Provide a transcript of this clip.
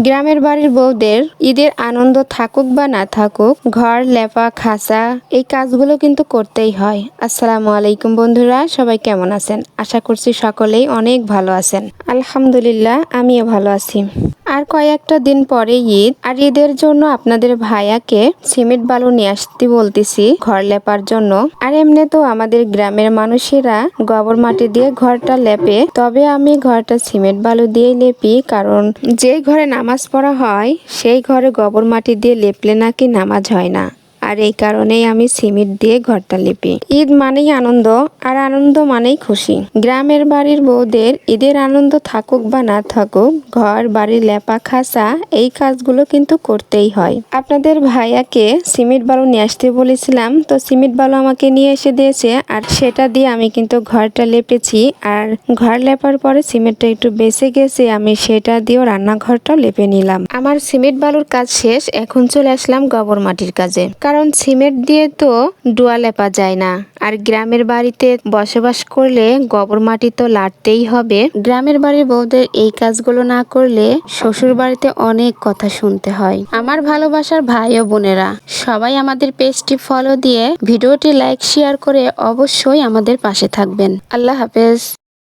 গ্রামের বাড়ির বউদের ঈদের আনন্দ থাকুক বা না থাকুক, ঘর লেপা খাসা এই কাজগুলো কিন্তু করতেই হয়। আসসালামু আলাইকুম বন্ধুরা, সবাই কেমন আছেন? আশা করছি সকলেই অনেক ভালো আছেন। আলহামদুলিল্লাহ, আমিও ভালো আছি। আর কয়েকটা দিন পরে ঈদ, আর ঈদের জন্য আপনাদের ভাইয়াকে সিমেন্ট বালু নিয়ে আসতে বলতেছি ঘর লেপার জন্য। আর এমনি তো আমাদের গ্রামের মানুষেরা গোবর মাটি দিয়ে ঘরটা লেপে, তবে আমি ঘরটা সিমেন্ট বালু দিয়ে লেপি, কারণ যে ঘরে নামাজ পড়া হয় সেই ঘরে গোবর মাটি দিয়ে লেপলে নাকি নামাজ হয় না। আর এই কারণেই আমি সিমেন্ট দিয়ে ঘরটা লেপি। ঈদ মানেই আনন্দ, আর আনন্দ মানেই খুশি। গ্রামের বাড়ির বউদের ঈদের আনন্দ থাকুক বা না থাকুক, ঘর বাড়ি লেপা খাসা এই কাজগুলো কিন্তু করতেই হয়। আপনাদের ভাইয়াকে সিমেন্ট বালু নিয়ে আসতে বলেছিলাম, তো সিমেন্ট বালু আমাকে নিয়ে এসে দিয়েছে, আর সেটা দিয়ে আমি কিন্তু ঘরটা লেপেছি। আর ঘর লেপার পরে সিমেন্টটা একটু বেঁচে গেছে, আমি সেটা দিয়েও রান্নাঘরটাও লেপে নিলাম। আমার সিমেন্ট বালুর কাজ শেষ, এখন চলে আসলাম গোবর মাটির কাজে। কারণ সিমেন্ট দিয়ে তো ডুয়া লেপা যায় না, আর গ্রামের বাড়িতে বসবাস করলে গোবর মাটি তো লাড়তেই হবে। গ্রামের বাড়ির বউদের এই কাজগুলো না করলে শ্বশুর বাড়িতে অনেক কথা শুনতে হয়। আমার ভালোবাসার ভাই ও বোনেরা, সবাই আমাদের পেজটি ফলো দিয়ে ভিডিওটি লাইক শেয়ার করে অবশ্যই আমাদের পাশে থাকবেন। আল্লাহ হাফেজ।